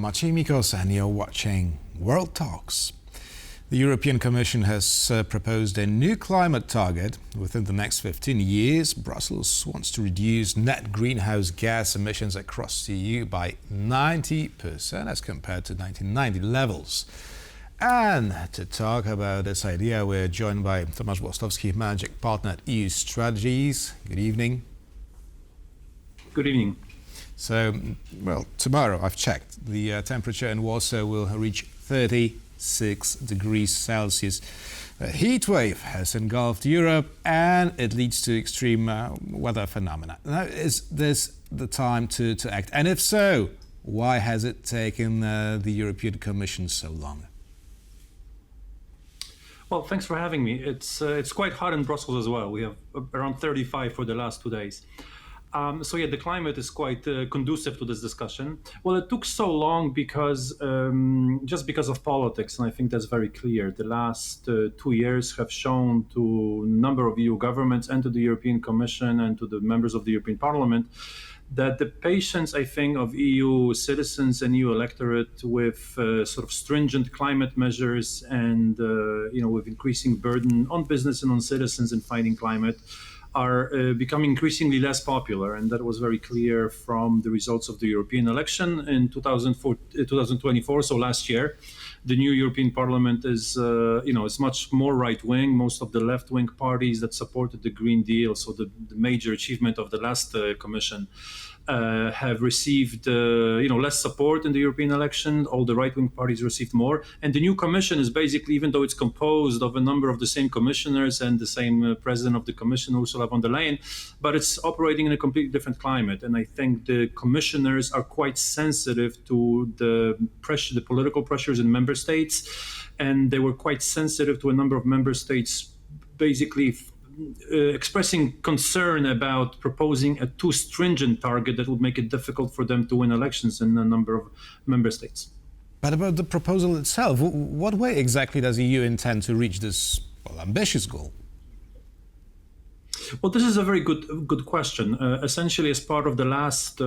Maciej Mikos and you're watching World Talks. The European Commission has proposed a new climate target. Within the next 15 years, Brussels wants to reduce net greenhouse gas emissions across the EU by 90% as compared to 1990 levels. And to talk about this idea, we're joined by Tomasz Włostowski, Managing Partner at EU Strategies. Good evening. Good evening. So, well, tomorrow, I've checked, the temperature in Warsaw will reach 36 degrees Celsius. A heat wave has engulfed Europe and it leads to extreme weather phenomena. Now, is this the time to act? And if so, why has it taken the European Commission so long? Well, thanks for having me. It's quite hot in Brussels as well. We have around 35 for the last 2 days. So yeah, the climate is quite conducive to this discussion. Well, it took so long because just because of politics, and I think that's very clear. The last 2 years have shown to a number of EU governments and to the European Commission and to the members of the European Parliament that the patience, I think, of EU citizens and EU electorate with sort of stringent climate measures and with increasing burden on business and on citizens in fighting climate are becoming increasingly less popular, and that was very clear from the results of the European election in 2024. So last year, the new European Parliament is much more right-wing. Most of the left-wing parties that supported the Green Deal, so the major achievement of the last Commission, have received less support in the European election. All the right-wing parties received more. And the new Commission is basically, even though it's composed of a number of the same commissioners and the same president of the Commission, Ursula von der Leyen, but it's operating in a completely different climate. And I think the commissioners are quite sensitive to the pressure, the political pressures in member states. And they were quite sensitive to a number of member states basically expressing concern about proposing a too stringent target that would make it difficult for them to win elections in a number of member states. But about the proposal itself, what way exactly does the EU intend to reach this ambitious goal? Well, this is a very good question. Essentially, as part of the last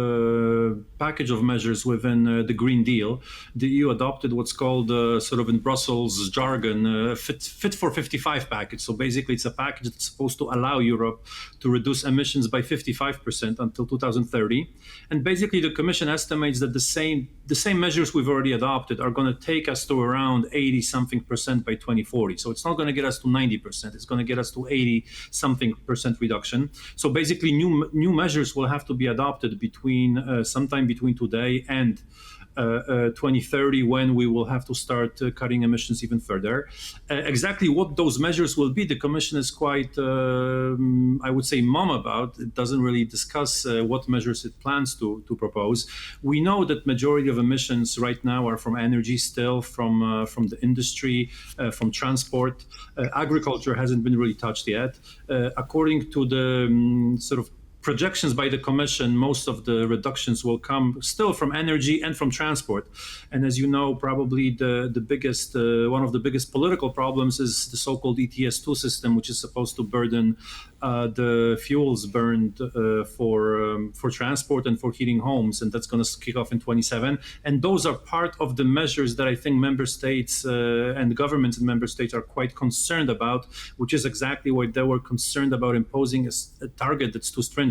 package of measures within the Green Deal, the EU adopted what's called, sort of in Brussels jargon, Fit for 55 package. So basically, it's a package that's supposed to allow Europe to reduce emissions by 55% until 2030. And basically, the Commission estimates that the same measures we've already adopted are going to take us to around 80-something% by 2040. So it's not going to get us to 90%. It's going to get us to 80-something% reduction. So basically, new measures will have to be adopted between sometime between today and 2030, when we will have to start cutting emissions even further. Exactly what those measures will be, the Commission is quite, I would say, mum about. It doesn't really discuss what measures it plans to propose. We know that majority of emissions right now are from energy still, from the industry, from transport. Agriculture hasn't been really touched yet. According to the sort of projections by the Commission, most of the reductions will come still from energy and from transport. And as you know, probably the biggest, one of the biggest political problems is the so-called ETS2 system, which is supposed to burden the fuels burned for transport and for heating homes. And that's going to kick off in 27. And those are part of the measures that I think member states and governments in member states are quite concerned about, which is exactly why they were concerned about imposing a target that's too stringent.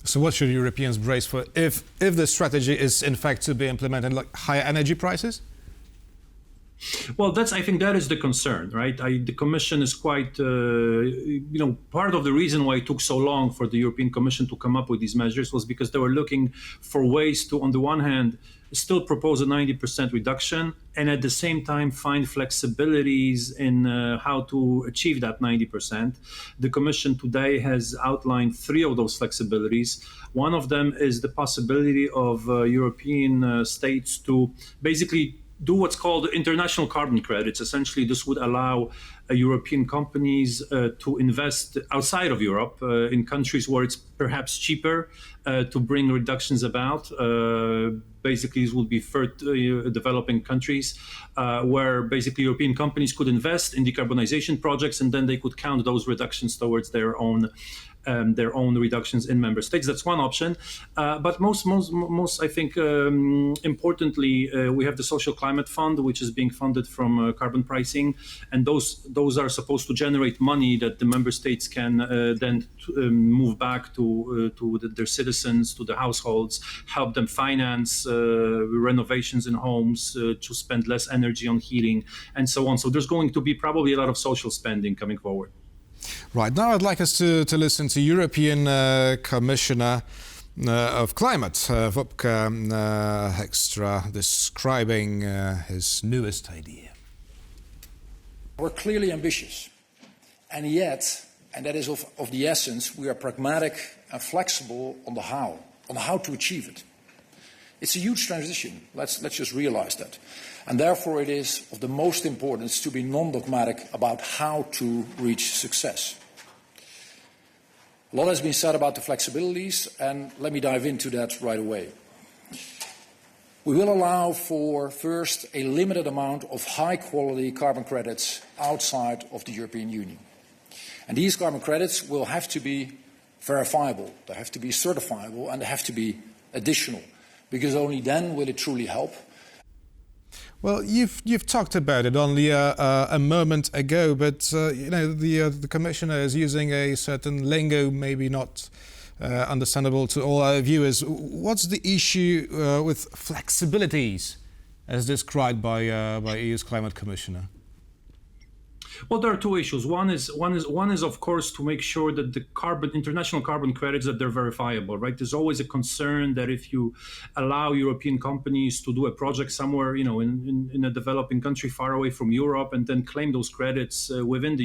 So what should Europeans brace for if the strategy is in fact to be implemented, like higher energy prices? Well, I think that is the concern, right? The Commission is quite, part of the reason why it took so long for the European Commission to come up with these measures was because they were looking for ways to, on the one hand, still propose a 90% reduction and at the same time find flexibilities in how to achieve that 90%. The Commission today has outlined 3 of those flexibilities. One of them is the possibility of European states to basically do what's called international carbon credits. Essentially, this would allow European companies to invest outside of Europe in countries where it's perhaps cheaper to bring reductions about. Basically, these would be third developing countries where basically European companies could invest in decarbonization projects and then they could count those reductions towards their own their own reductions in member states. That's one option. But most, I think, importantly, we have the Social Climate Fund, which is being funded from carbon pricing, and those are supposed to generate money that the member states can then move back to their citizens, to the households, help them finance renovations in homes, to spend less energy on heating, and so on. So there's going to be probably a lot of social spending coming forward. Right, now I'd like us to listen to European Commissioner of Climate, Wopke Hoekstra, describing his newest idea. We're clearly ambitious, and yet, and that is of the essence, we are pragmatic and flexible on the how to achieve it. It's a huge transition, let's just realize that. And therefore it is of the most importance to be non-dogmatic about how to reach success. A lot has been said about the flexibilities, and let me dive into that right away. We will allow for, first, a limited amount of high-quality carbon credits outside of the European Union. And these carbon credits will have to be verifiable, they have to be certifiable, and they have to be additional, because only then will it truly help. Well, you've talked about it only a moment ago, but the Commissioner is using a certain lingo, maybe not understandable to all our viewers. What's the issue with flexibilities, as described by EU's Climate Commissioner? Well, there are two issues. One is, of course, to make sure that the international carbon credits, that they're verifiable, right? There's always a concern that if you allow European companies to do a project somewhere, in a developing country far away from Europe, and then claim those credits within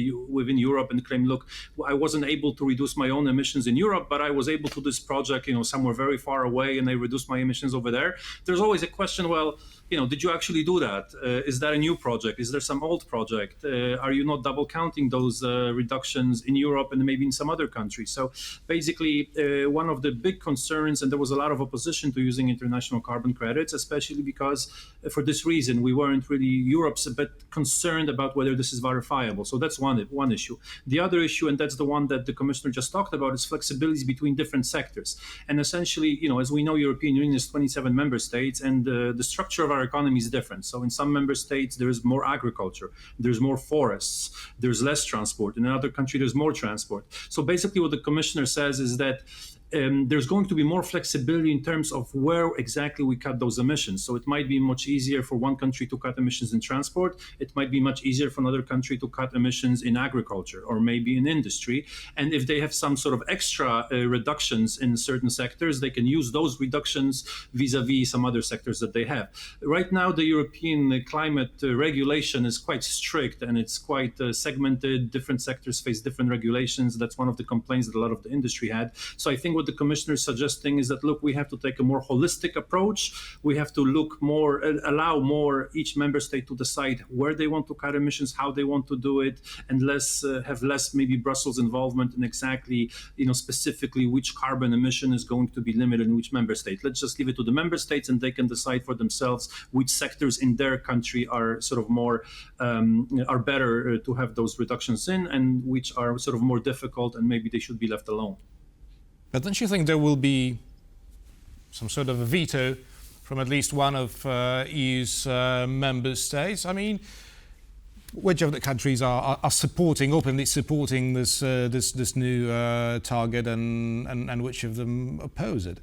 Europe, and claim, look, I wasn't able to reduce my own emissions in Europe, but I was able to do this project, somewhere very far away, and I reduced my emissions over there. There's always a question, well, did you actually do that? Is that a new project? Is there some old project? Are you not double counting those reductions in Europe and maybe in some other countries? So basically, one of the big concerns, and there was a lot of opposition to using international carbon credits, especially because for this reason, Europe's a bit concerned about whether this is verifiable. So that's one issue. The other issue, and that's the one that the Commissioner just talked about, is flexibility between different sectors. And essentially, as we know, European Union is 27 member states, and the structure of our economy is different. So in some member states, there is more agriculture, there's more forests, there's less transport. In another country, there's more transport. So basically what the Commissioner says is that there's going to be more flexibility in terms of where exactly we cut those emissions. So it might be much easier for one country to cut emissions in transport. It might be much easier for another country to cut emissions in agriculture or maybe in industry. And if they have some sort of extra reductions in certain sectors, they can use those reductions vis-a-vis some other sectors that they have. Right now, the European climate regulation is quite strict and it's quite segmented. Different sectors face different regulations. That's one of the complaints that a lot of the industry had. So I think what the Commissioner is suggesting is that, look, we have to take a more holistic approach. We have to look more, allow more each member state to decide where they want to cut emissions, how they want to do it, and have less maybe Brussels involvement in exactly, specifically which carbon emission is going to be limited in which member state. Let's just leave it to the member states and they can decide for themselves which sectors in their country are sort of more, are better to have those reductions in, and which are sort of more difficult and maybe they should be left alone. But don't you think there will be some sort of a veto from at least one of EU's member states? I mean, which of the countries are openly supporting this new target, and which of them oppose it?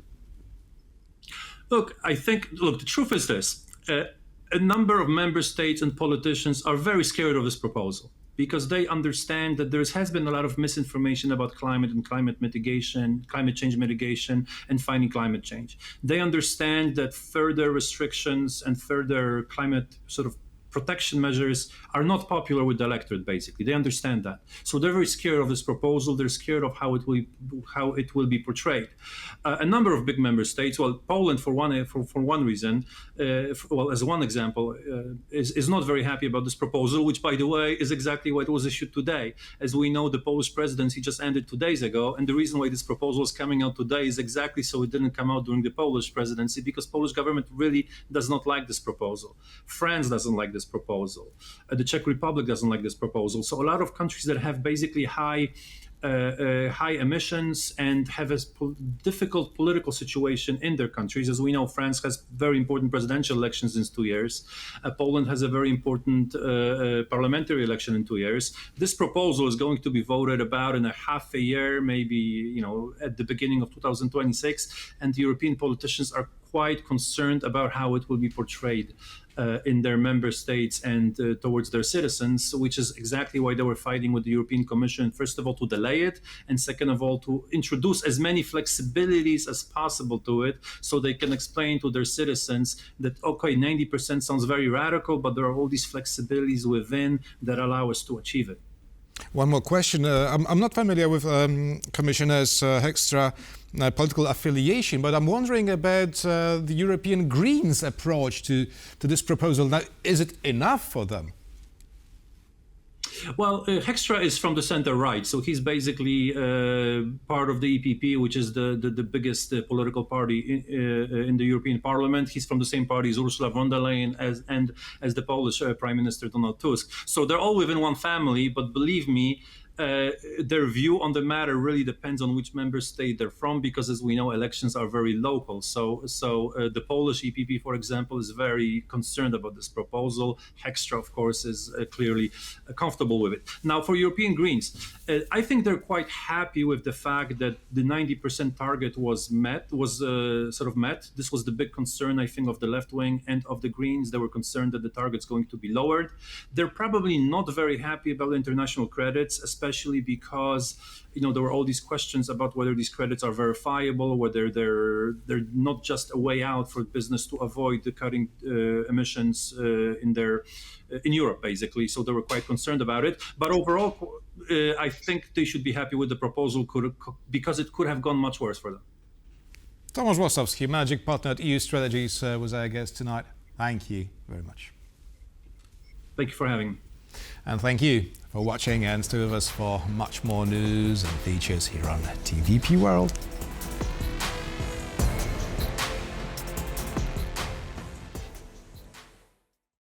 Look, the truth is this. A number of member states and politicians are very scared of this proposal, because they understand that there has been a lot of misinformation about climate and climate mitigation, climate change mitigation, and fighting climate change. They understand that further restrictions and further climate sort of protection measures are not popular with the electorate, basically. They understand that. So they're very scared of this proposal. They're scared of how it will be portrayed. A number of big member states, well, Poland for one reason, as one example, is not very happy about this proposal, which, by the way, is exactly what was issued today. As we know, the Polish presidency just ended 2 days ago, and the reason why this proposal is coming out today is exactly so it didn't come out during the Polish presidency, because Polish government really does not like this proposal. France doesn't like this this proposal. The Czech Republic doesn't like this proposal. So a lot of countries that have basically high emissions and have a difficult political situation in their countries. As we know, France has very important presidential elections in 2 years. Poland has a very important parliamentary election in 2 years. This proposal is going to be voted about in a half a year, maybe at the beginning of 2026, and the European politicians are quite concerned about how it will be portrayed in their member states and towards their citizens, which is exactly why they were fighting with the European Commission, first of all, to delay it, and second of all, to introduce as many flexibilities as possible to it, so they can explain to their citizens that, okay, 90% sounds very radical, but there are all these flexibilities within that allow us to achieve it. One more question. I'm not familiar with Commissioner Hekstra's political affiliation, but I'm wondering about the European Greens' approach to this proposal. Now, is it enough for them? Well, Hekstra is from the center-right, so he's basically part of the EPP, which is the biggest political party in the European Parliament. He's from the same party as Ursula von der Leyen as the Polish Prime Minister Donald Tusk. So they're all within one family, but believe me, their view on the matter really depends on which member state they're from, because as we know, elections are very local. So the Polish EPP, for example, is very concerned about this proposal. Hekstra, of course, is clearly comfortable with it. Now, for European Greens, I think they're quite happy with the fact that the 90% target was met. This was the big concern, I think, of the left wing and of the Greens. They were concerned that the target's going to be lowered. They're probably not very happy about international credits, especially because there were all these questions about whether these credits are verifiable, whether they're not just a way out for business to avoid the cutting emissions in Europe, basically. So they were quite concerned about it. But overall, I think they should be happy with the proposal because it could have gone much worse for them. Tomasz Włostowski, managing partner at EU Strategies, was our guest tonight. Thank you very much. Thank you for having me. And thank you for watching, and stay with us for much more news and features here on TVP World.